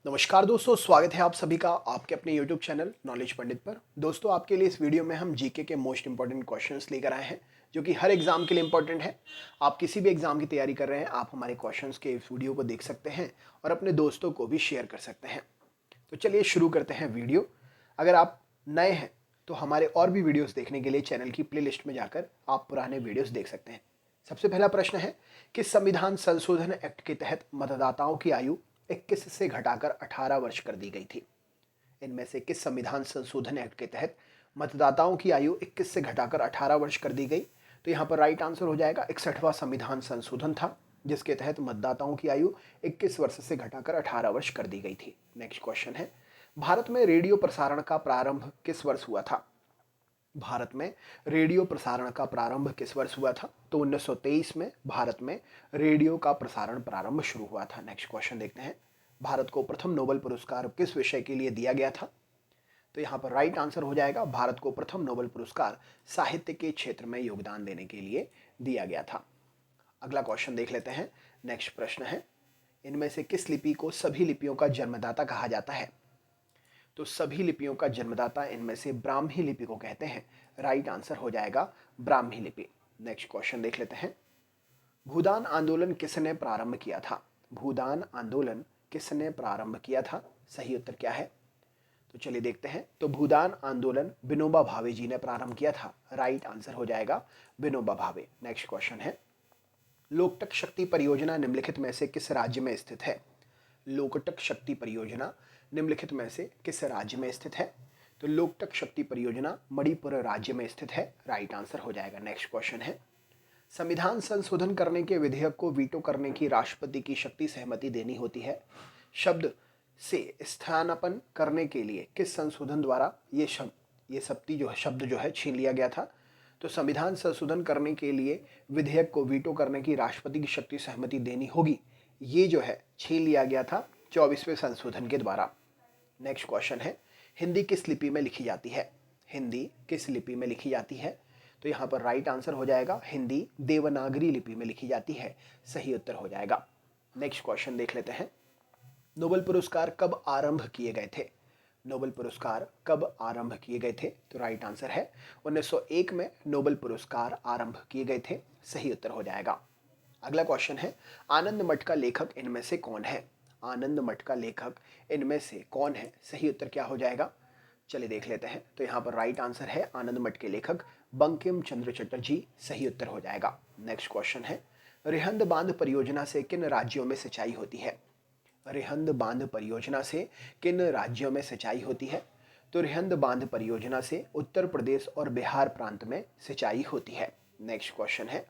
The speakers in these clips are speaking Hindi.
नमस्कार दोस्तों, स्वागत है आप सभी का आपके अपने YouTube चैनल नॉलेज पंडित पर। दोस्तों, आपके लिए इस वीडियो में हम जीके के मोस्ट इंपॉर्टेंट क्वेश्चंस लेकर आए हैं जो कि हर एग्जाम के लिए इंपॉर्टेंट है। आप किसी भी एग्जाम की तैयारी कर रहे हैं, आप हमारे क्वेश्चंस के इस वीडियो को देख सकते हैं और अपने दोस्तों को भी शेयर कर सकते हैं। तो चलिए शुरू करते हैं वीडियो। अगर आप नए हैं तो हमारे और भी वीडियोज़ देखने के लिए चैनल की प्ले लिस्ट में जाकर आप पुराने वीडियोज़ देख सकते हैं। सबसे पहला प्रश्न है कि संविधान संशोधन एक्ट के तहत मतदाताओं की आयु 21 से घटाकर 18 वर्ष कर दी गई थी। इनमें से किस संविधान संशोधन एक्ट के तहत मतदाताओं की आयु 21 से घटाकर 18 वर्ष कर दी गई? तो यहाँ पर राइट आंसर हो जाएगा 61वां संविधान संशोधन था, जिसके तहत मतदाताओं की आयु 21 वर्ष से घटाकर 18 वर्ष कर दी गई थी। नेक्स्ट क्वेश्चन है, भारत में रेडियो प्रसारण का प्रारंभ किस वर्ष हुआ था? भारत में रेडियो प्रसारण का प्रारंभ किस वर्ष हुआ था? तो 1923 में भारत में रेडियो का प्रसारण प्रारंभ शुरू हुआ था। नेक्स्ट क्वेश्चन देखते हैं, भारत को प्रथम नोबेल पुरस्कार किस विषय के लिए दिया गया था? तो यहाँ पर राइट आंसर हो जाएगा, भारत को प्रथम नोबेल पुरस्कार साहित्य के क्षेत्र में योगदान देने के लिए दिया गया था। अगला क्वेश्चन देख लेते हैं। नेक्स्ट प्रश्न है, इनमें से किस लिपि को सभी लिपियों का जन्मदाता कहा जाता है? तो सभी लिपियों का जन्मदाता इनमें से ब्राह्मी लिपि को कहते हैं। राइट आंसर हो जाएगा ब्राह्मी लिपि। नेक्स्ट क्वेश्चन देख लेते हैं, भूदान आंदोलन किसने प्रारंभ किया था? भूदान आंदोलन किसने प्रारंभ किया था? सही उत्तर क्या है? तो चलिए देखते हैं। तो भूदान आंदोलन विनोबा भावे जी ने प्रारंभ किया था। राइट आंसर हो जाएगा विनोबा भावे। नेक्स्ट क्वेश्चन है, लोकटक शक्ति परियोजना निम्नलिखित में से किस राज्य में स्थित है? लोकटक शक्ति परियोजना निम्नलिखित में से किस राज्य में स्थित है? तो लोकटक शक्ति परियोजना मणिपुर राज्य में स्थित है। राइट आंसर हो जाएगा। नेक्स्ट क्वेश्चन है, संविधान संशोधन करने के विधेयक को वीटो करने की राष्ट्रपति की शक्ति सहमति देनी होती है। शब्द से स्थानापन्न करने के लिए किस संशोधन द्वारा ये शब्द जो है छीन लिया गया था? तो संविधान संशोधन करने के लिए विधेयक को वीटो करने की राष्ट्रपति की शक्ति सहमति देनी होगी, ये जो है छीन लिया गया था 24वें संशोधन के द्वारा। नेक्स्ट क्वेश्चन है, हिंदी किस लिपि में लिखी जाती है? हिंदी किस लिपि में लिखी जाती है? तो यहाँ पर राइट आंसर हो जाएगा, हिंदी देवनागरी लिपि में लिखी जाती है। सही उत्तर हो जाएगा। नेक्स्ट क्वेश्चन देख लेते हैं, नोबेल पुरस्कार कब आरंभ किए गए थे? नोबेल पुरस्कार कब आरंभ किए गए थे? तो राइट आंसर है 1901 में नोबेल पुरस्कार आरंभ किए गए थे। सही उत्तर हो जाएगा। अगला क्वेश्चन है, आनंद मठ का लेखक इनमें से कौन है? आनंद मठ का लेखक इनमें से कौन है? सही उत्तर क्या हो जाएगा? चलिए देख लेते हैं। तो यहाँ पर राइट आंसर है, आनंद मठ के लेखक बंकिम चंद्र चटर्जी। सही उत्तर हो जाएगा। नेक्स्ट क्वेश्चन है, रिहंद बांध परियोजना से किन राज्यों में सिंचाई होती है? रिहंद बांध परियोजना से किन राज्यों में सिंचाई होती है? तो रिहंद बांध परियोजना से उत्तर प्रदेश और बिहार प्रांत में सिंचाई होती है। नेक्स्ट क्वेश्चन है,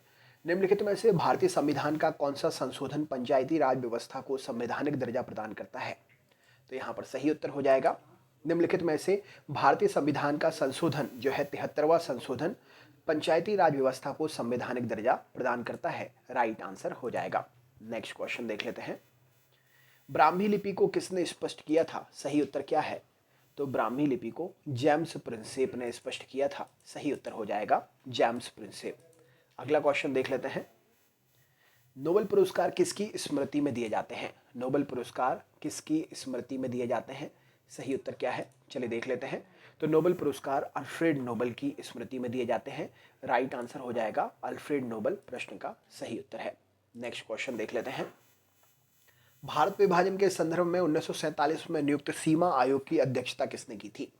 निम्नलिखित में से भारतीय संविधान का कौन सा संशोधन पंचायती राज व्यवस्था को संवैधानिक दर्जा प्रदान करता है? तो यहाँ पर सही उत्तर हो जाएगा, निम्नलिखित में से भारतीय संविधान का संशोधन जो है 73वां संशोधन पंचायती राज व्यवस्था को संवैधानिक दर्जा प्रदान करता है। राइट आंसर हो जाएगा। नेक्स्ट क्वेश्चन देख लेते हैं, ब्राह्मी लिपि को किसने स्पष्ट किया था? सही उत्तर क्या है? तो ब्राह्मी लिपि को जेम्स प्रिंसेप ने स्पष्ट किया था। सही उत्तर हो जाएगा जेम्स प्रिंसेप। अगला क्वेश्चन देख लेते हैं, नोबेल पुरस्कार किसकी स्मृति में दिए जाते हैं? नोबेल पुरस्कार किसकी स्मृति में दिए जाते हैं? सही उत्तर क्या है? चलिए देख लेते हैं। तो नोबेल पुरस्कार अल्फ्रेड नोबेल की स्मृति में दिए जाते हैं। राइट आंसर हो जाएगा अल्फ्रेड नोबेल प्रश्न का सही उत्तर है। नेक्स्ट क्वेश्चन देख लेते हैं, भारत विभाजन के संदर्भ में 1947 में नियुक्त सीमा आयोग की अध्यक्षता किसने की थी?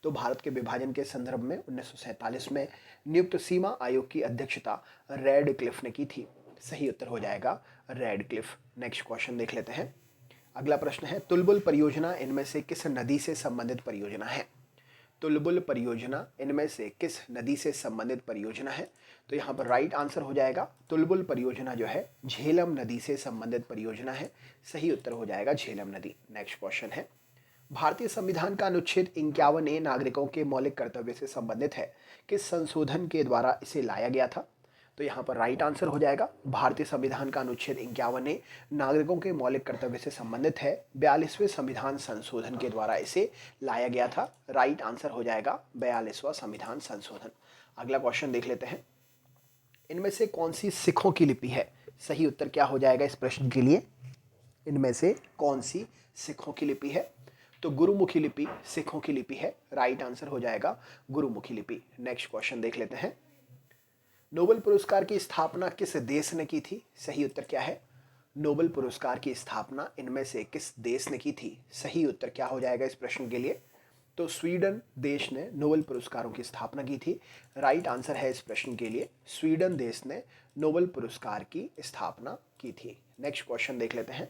तो भारत के विभाजन के संदर्भ में 1947 में नियुक्त सीमा आयोग की अध्यक्षता रेडक्लिफ ने की थी। सही उत्तर हो जाएगा रेडक्लिफ। नेक्स्ट क्वेश्चन देख लेते हैं। अगला प्रश्न है, तुलबुल परियोजना इनमें से किस नदी से संबंधित परियोजना है? तुलबुल परियोजना इनमें से किस नदी से संबंधित परियोजना है? तो यहाँ पर राइट आंसर हो जाएगा, तुलबुल परियोजना जो है झेलम नदी से संबंधित परियोजना है। सही उत्तर हो जाएगा झेलम नदी। नेक्स्ट क्वेश्चन है, भारतीय संविधान का अनुच्छेद 51A नागरिकों के मौलिक कर्तव्य से संबंधित है, किस संशोधन के द्वारा इसे लाया गया था? तो यहाँ पर राइट आंसर हो जाएगा, भारतीय संविधान का अनुच्छेद 51A नागरिकों के मौलिक कर्तव्य से संबंधित है। 42वें संविधान संशोधन के द्वारा इसे लाया गया था। राइट आंसर हो जाएगा 42वां संविधान संशोधन। अगला क्वेश्चन देख लेते हैं, इनमें से कौन सी सिखों की लिपि है? सही उत्तर क्या हो जाएगा इस प्रश्न के लिए? इनमें से कौन सी सिखों की लिपि है? तो गुरुमुखी लिपि सिखों की लिपि है। राइट आंसर हो जाएगा गुरुमुखी लिपि। नेक्स्ट क्वेश्चन देख लेते हैं। नोबेल पुरस्कार की स्थापना किस देश ने की थी? सही उत्तर क्या है? नोबेल पुरस्कार की स्थापना इनमें से किस देश ने की थी? सही उत्तर क्या हो जाएगा इस प्रश्न के लिए? तो स्वीडन देश ने नोबेल पुरस्कारों की स्थापना की थी। राइट आंसर है इस प्रश्न के लिए स्वीडन देश ने नोबेल पुरस्कार की स्थापना की थी। नेक्स्ट क्वेश्चन देख लेते हैं।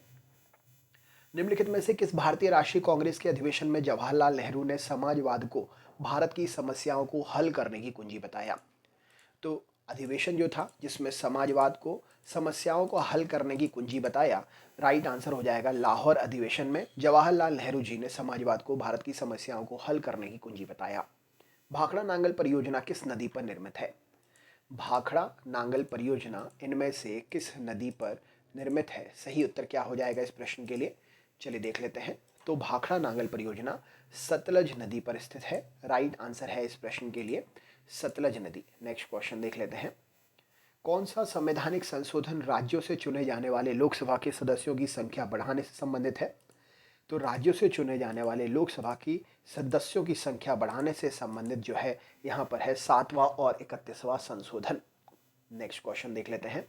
निम्नलिखित में से किस भारतीय राष्ट्रीय कांग्रेस के अधिवेशन में जवाहरलाल नेहरू ने समाजवाद को भारत की समस्याओं को हल करने की कुंजी बताया? तो अधिवेशन जो था जिसमें समाजवाद को समस्याओं को हल करने की कुंजी बताया, राइट आंसर हो जाएगा लाहौर अधिवेशन में जवाहरलाल नेहरू जी ने समाजवाद को भारत की समस्याओं को हल करने की कुंजी बताया। भाखड़ा नांगल परियोजना किस नदी पर निर्मित है? भाखड़ा नांगल परियोजना इनमें से किस नदी पर निर्मित है? सही उत्तर क्या हो जाएगा इस प्रश्न के लिए? चलिए देख लेते हैं। तो भाखड़ा नांगल परियोजना सतलज नदी पर स्थित है। राइट आंसर है इस प्रश्न के लिए सतलज नदी। नेक्स्ट क्वेश्चन देख लेते हैं। कौन सा संवैधानिक संशोधन राज्यों से चुने जाने वाले लोकसभा के सदस्यों की संख्या बढ़ाने से संबंधित है? तो राज्यों से चुने जाने वाले लोकसभा की सदस्यों की संख्या बढ़ाने से संबंधित जो है यहाँ पर है 7वां और 31वां संशोधन। नेक्स्ट क्वेश्चन देख लेते हैं।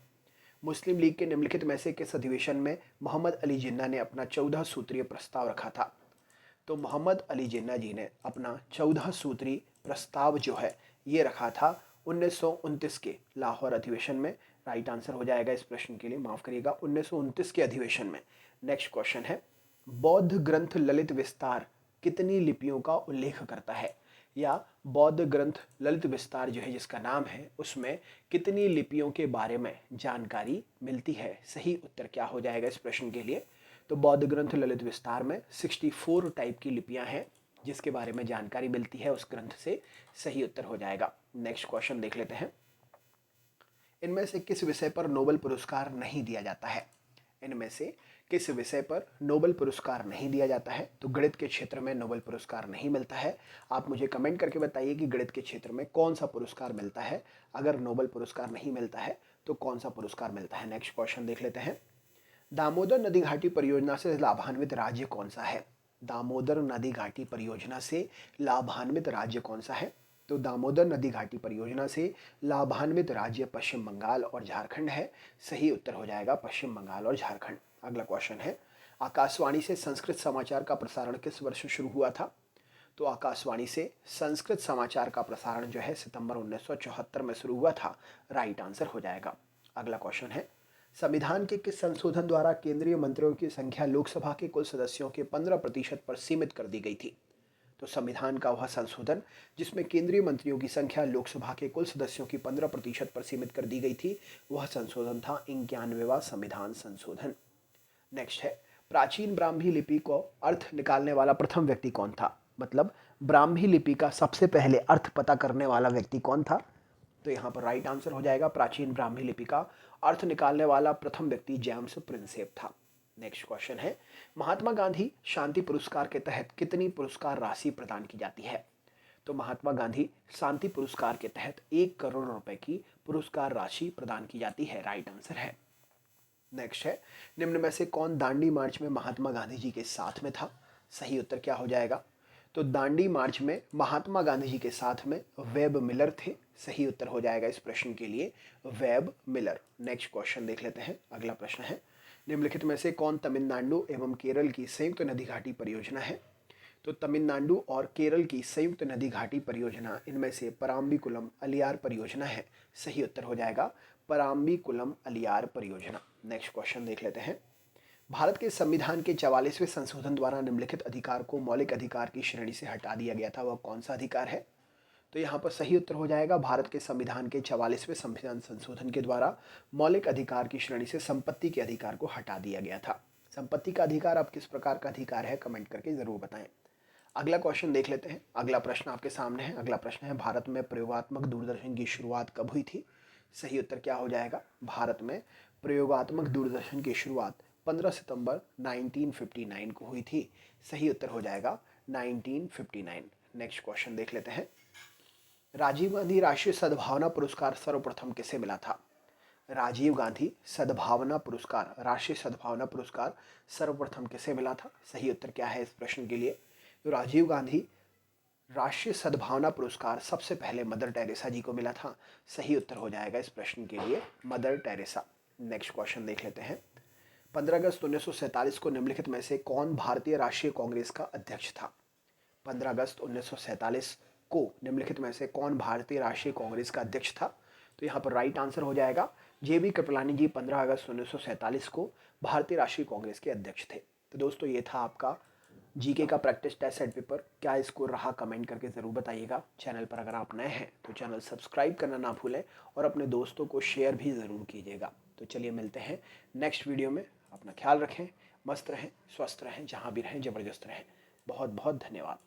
मुस्लिम लीग के निम्नलिखित में से किस अधिवेशन में मोहम्मद अली जिन्ना ने अपना 14 सूत्रीय प्रस्ताव रखा था? तो मोहम्मद अली जिन्ना जी ने अपना 14 सूत्री प्रस्ताव जो है ये रखा था 1929 के लाहौर अधिवेशन में। राइट आंसर हो जाएगा इस प्रश्न के लिए, माफ करिएगा, 1929 के अधिवेशन में। नेक्स्ट क्वेश्चन है। बौद्ध ग्रंथ ललित विस्तार कितनी लिपियों का उल्लेख करता है? या बौद्ध ग्रंथ ललित विस्तार जो है जिसका नाम है उसमें कितनी लिपियों के बारे में जानकारी मिलती है? सही उत्तर क्या हो जाएगा इस प्रश्न के लिए? तो बौद्ध ग्रंथ ललित विस्तार में 64 टाइप की लिपियां हैं जिसके बारे में जानकारी मिलती है उस ग्रंथ से। सही उत्तर हो जाएगा। नेक्स्ट क्वेश्चन देख लेते हैं। इनमें से किस विषय पर नोबेल पुरस्कार नहीं दिया जाता है? इनमें से किस विषय पर नोबेल पुरस्कार नहीं दिया जाता है? तो गणित के क्षेत्र में नोबेल पुरस्कार नहीं मिलता है। आप मुझे कमेंट करके बताइए कि गणित के क्षेत्र में कौन सा पुरस्कार मिलता है। अगर नोबेल पुरस्कार नहीं मिलता है तो कौन सा पुरस्कार मिलता है? नेक्स्ट क्वेश्चन देख लेते हैं। दामोदर नदी घाटी परियोजना से लाभान्वित राज्य कौन सा है? दामोदर नदी घाटी परियोजना से लाभान्वित राज्य कौन सा है? तो दामोदर नदी घाटी परियोजना से लाभान्वित राज्य पश्चिम बंगाल और झारखंड है। सही उत्तर हो जाएगा पश्चिम बंगाल और झारखंड। अगला क्वेश्चन है। आकाशवाणी से संस्कृत समाचार का प्रसारण किस वर्ष शुरू हुआ था? तो आकाशवाणी से संस्कृत समाचार का प्रसारण जो है सितंबर 1974 में शुरू हुआ था। राइट आंसर हो जाएगा। अगला क्वेश्चन है। संविधान के किस संशोधन द्वारा केंद्रीय मंत्रियों की संख्या लोकसभा के कुल सदस्यों के 15% पर सीमित कर दी गई थी? तो संविधान का वह संशोधन जिसमें केंद्रीय मंत्रियों की संख्या लोकसभा के कुल सदस्यों की 15% पर सीमित कर दी गई थी, वह संशोधन था 91वां संविधान संशोधन। नेक्स्ट है। प्राचीन ब्राह्मी लिपि को अर्थ निकालने वाला प्रथम व्यक्ति कौन था? मतलब ब्राह्मी लिपि का सबसे पहले अर्थ पता करने वाला व्यक्ति कौन था? तो यहाँ पर राइट आंसर हो जाएगा प्राचीन ब्राह्मी लिपि का अर्थ निकालने वाला प्रथम व्यक्ति जेम्स प्रिंसेप था। नेक्स्ट क्वेश्चन है। महात्मा गांधी शांति पुरस्कार के तहत कितनी पुरस्कार राशि प्रदान की जाती है? तो महात्मा गांधी शांति पुरस्कार के तहत 1 करोड़ रुपए की पुरस्कार राशि प्रदान की जाती है। राइट आंसर है। नेक्स्ट है। निम्न में से कौन दांडी मार्च में महात्मा गांधी जी के साथ में था? सही उत्तर क्या हो जाएगा? तो दांडी मार्च में महात्मा गांधी जी के साथ में वेब मिलर थे। सही उत्तर हो जाएगा इस प्रश्न के लिए वेब मिलर। नेक्स्ट क्वेश्चन देख लेते हैं। अगला प्रश्न है। निम्नलिखित में से कौन तमिलनाडु एवं केरल की संयुक्त नदी घाटी परियोजना है? तो तमिलनाडु और केरल की संयुक्त नदी घाटी परियोजना इनमें से पराम्बीकुलम अलियार परियोजना है। सही उत्तर हो जाएगा पराम्बीकुलम अलियार परियोजना। नेक्स्ट क्वेश्चन देख लेते हैं। भारत के संविधान के 44वें संशोधन द्वारा निम्नलिखित अधिकार को मौलिक अधिकार की श्रेणी से हटा दिया गया था, वह कौन सा अधिकार है? तो यहाँ पर सही उत्तर हो जाएगा भारत के संविधान के 44वें संविधान संशोधन के द्वारा मौलिक अधिकार की श्रेणी से संपत्ति के अधिकार को हटा दिया गया था। संपत्ति का अधिकार अब किस प्रकार का अधिकार है, कमेंट करके जरूर बताएं। अगला क्वेश्चन देख लेते हैं। अगला प्रश्न आपके सामने है। अगला प्रश्न है। भारत में प्रयोगात्मक दूरदर्शन की शुरुआत कब हुई थी? सही उत्तर क्या हो जाएगा? भारत में प्रयोगात्मक दूरदर्शन की शुरुआत 15 सितंबर 1959 को हुई थी। सही उत्तर हो जाएगा 1959। नेक्स्ट क्वेश्चन देख लेते हैं। राजीव गांधी राष्ट्रीय सद्भावना पुरस्कार सर्वप्रथम किसे मिला था? राजीव गांधी सद्भावना पुरस्कार, राष्ट्रीय सद्भावना पुरस्कार सर्वप्रथम किसे मिला था? सही उत्तर क्या है इस प्रश्न के लिए? तो राजीव गांधी राष्ट्रीय सद्भावना पुरस्कार सबसे पहले मदर टेरेसा जी को मिला था। सही उत्तर हो जाएगा इस प्रश्न के लिए मदर टेरेसा। नेक्स्ट क्वेश्चन देख लेते हैं। 15 अगस्त 1947 को निम्नलिखित में से कौन भारतीय राष्ट्रीय कांग्रेस का अध्यक्ष था? 15 अगस्त 1947 को निम्नलिखित में से कौन भारतीय राष्ट्रीय कांग्रेस का अध्यक्ष था? तो यहाँ पर राइट आंसर हो जाएगा JB कृपलानी जी 15 अगस्त 1947 को भारतीय राष्ट्रीय कांग्रेस के अध्यक्ष थे। तो दोस्तों ये था आपका जीके का प्रैक्टिस टेस्ट सेट पेपर। क्या स्कोर रहा कमेंट करके ज़रूर बताइएगा। चैनल पर अगर आप नए हैं तो चैनल सब्सक्राइब करना ना भूलें और अपने दोस्तों को शेयर भी ज़रूर कीजिएगा। तो चलिए मिलते हैं नेक्स्ट वीडियो में। अपना ख्याल रखें, मस्त रहें, स्वस्थ रहें, जहाँ भी रहें ज़बरदस्त रहें। बहुत बहुत धन्यवाद।